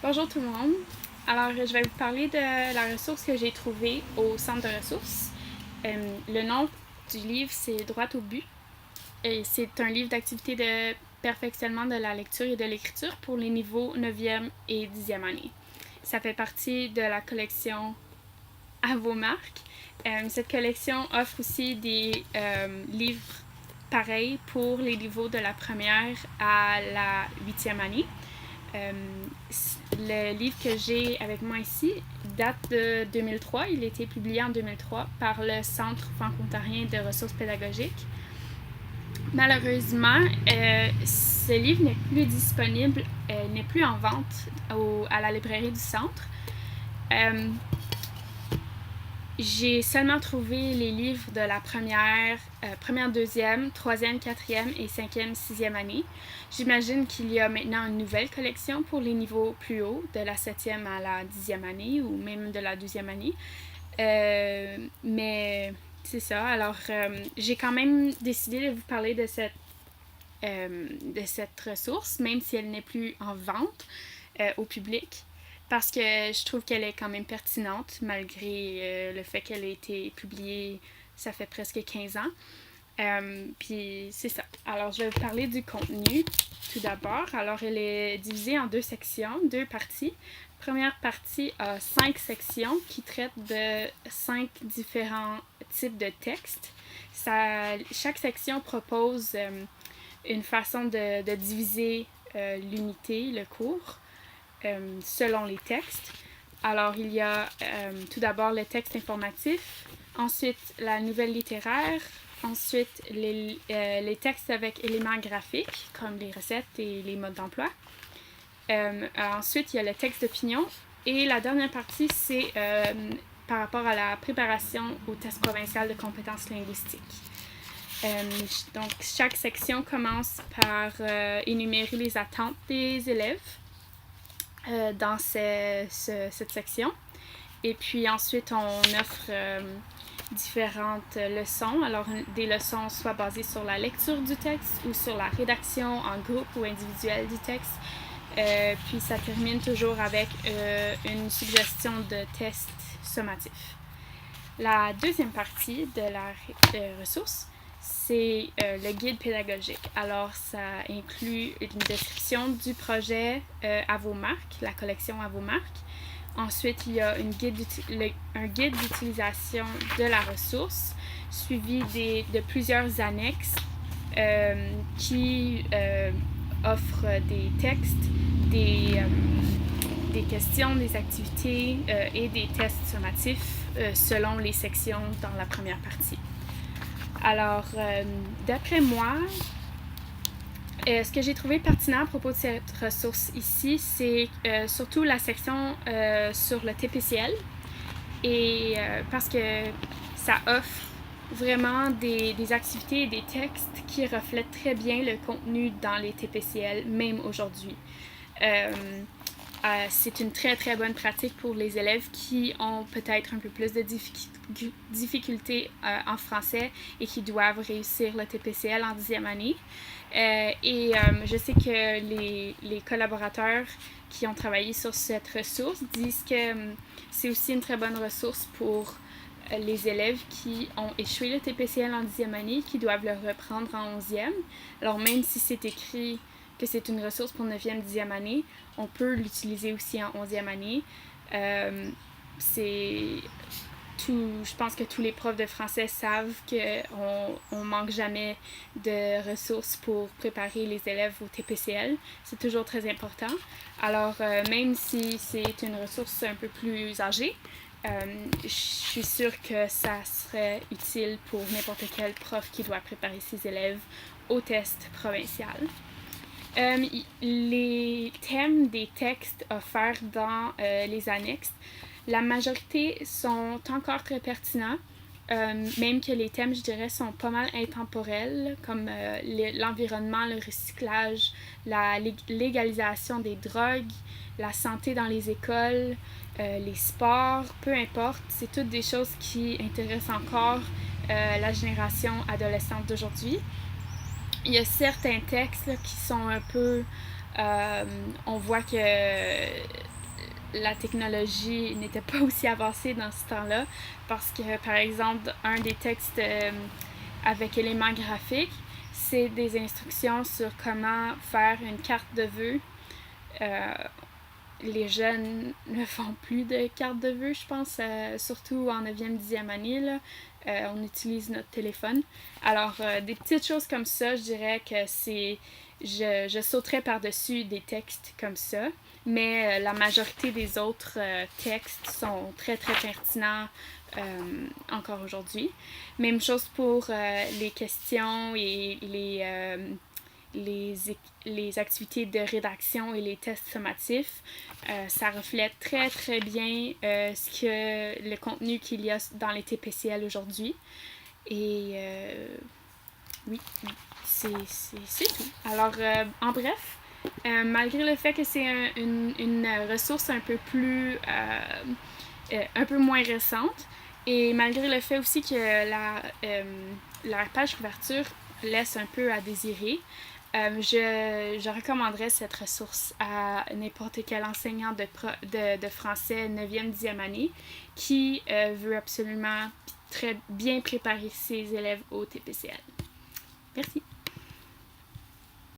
Bonjour tout le monde. Alors, je vais vous parler de la ressource que j'ai trouvée au centre de ressources. Le nom du livre, c'est Droit au but. Et c'est un livre d'activité de perfectionnement de la lecture et de l'écriture pour les niveaux 9e et 10e année. Ça fait partie de la collection À vos marques. Cette collection offre aussi des livres pareils pour les niveaux de la première à la 8e année. Le livre que j'ai avec moi ici date de 2003. Il a été publié en 2003 par le Centre franco-ontarien de ressources pédagogiques. Malheureusement, ce livre n'est plus disponible, n'est plus en vente à la librairie du centre. J'ai seulement trouvé les livres de la première, deuxième, troisième, quatrième et cinquième, sixième année. J'imagine qu'il y a maintenant une nouvelle collection pour les niveaux plus hauts, de la septième à la 10e année ou même de la 12e année. Mais c'est ça. Alors, j'ai quand même décidé de vous parler de cette ressource, même si elle n'est plus en vente au public. Parce que je trouve qu'elle est quand même pertinente, malgré le fait qu'elle ait été publiée, ça fait presque 15 ans. Puis c'est ça. Alors, je vais vous parler du contenu tout d'abord. Alors, elle est divisée en deux sections, deux parties. Première partie a 5 sections qui traitent de 5 différents types de textes. Chaque section propose une façon de diviser l'unité, le cours, selon les textes. Alors, il y a tout d'abord le texte informatif, ensuite la nouvelle littéraire, ensuite les textes avec éléments graphiques, comme les recettes et les modes d'emploi. Ensuite, il y a le texte d'opinion. Et la dernière partie, c'est par rapport à la préparation au test provincial de compétences linguistiques. Donc, chaque section commence par énumérer les attentes des élèves dans cette section. Et puis ensuite, on offre différentes leçons. Alors, des leçons soit basées sur la lecture du texte ou sur la rédaction en groupe ou individuelle du texte. Puis ça termine toujours avec une suggestion de test sommatif. La deuxième partie de la ressource, c'est le guide pédagogique. Alors, ça inclut une description du projet à vos marques, la collection à vos marques. Ensuite, il y a un guide d'utilisation de la ressource, suivi de plusieurs annexes qui offrent des textes, des questions, des activités et des tests sommatifs selon les sections dans la première partie. Alors, d'après moi, ce que j'ai trouvé pertinent à propos de cette ressource ici, c'est surtout la section sur le TPCL, et parce que ça offre vraiment des activités et des textes qui reflètent très bien le contenu dans les TPCL, même aujourd'hui. C'est une très très bonne pratique pour les élèves qui ont peut-être un peu plus de difficultés en français et qui doivent réussir le TPCL en 10e année. Je sais que les collaborateurs qui ont travaillé sur cette ressource disent que c'est aussi une très bonne ressource pour les élèves qui ont échoué le TPCL en 10e année, qui doivent le reprendre en 11e. Alors même si c'est écrit que c'est une ressource pour 9e, 10e année, on peut l'utiliser aussi en 11e année. Je pense que tous les profs de français savent qu'on manque jamais de ressources pour préparer les élèves au TPCL. C'est toujours très important. Alors, même si c'est une ressource un peu plus âgée, je suis sûre que ça serait utile pour n'importe quel prof qui doit préparer ses élèves au test provincial. Les thèmes des textes offerts dans les annexes, la majorité sont encore très pertinents, même que les thèmes, je dirais, sont pas mal intemporels, comme l'environnement, le recyclage, la légalisation des drogues, la santé dans les écoles, les sports, peu importe, c'est toutes des choses qui intéressent encore la génération adolescente d'aujourd'hui. Il y a certains textes là, qui sont un peu... on voit que la technologie n'était pas aussi avancée dans ce temps-là, parce que, par exemple, un des textes avec éléments graphiques, c'est des instructions sur comment faire une carte de vœux. Euh, les jeunes ne font plus de cartes de vœux, je pense, surtout en 9e, 10e année, là. On utilise notre téléphone. Alors, des petites choses comme ça, je dirais que c'est... Je sauterais par-dessus des textes comme ça, mais la majorité des autres textes sont très, très pertinents encore aujourd'hui. Même chose pour les questions et les activités de rédaction et les tests sommatifs. Ça reflète très très bien le contenu qu'il y a dans les TPCL aujourd'hui. Et oui, c'est tout. Alors, en bref, malgré le fait que c'est une ressource un peu moins récente, et malgré le fait aussi que la page couverture laisse un peu à désirer, je recommanderais cette ressource à n'importe quel enseignant de français 9e, 10e année qui veut absolument très bien préparer ses élèves au TPCL. Merci.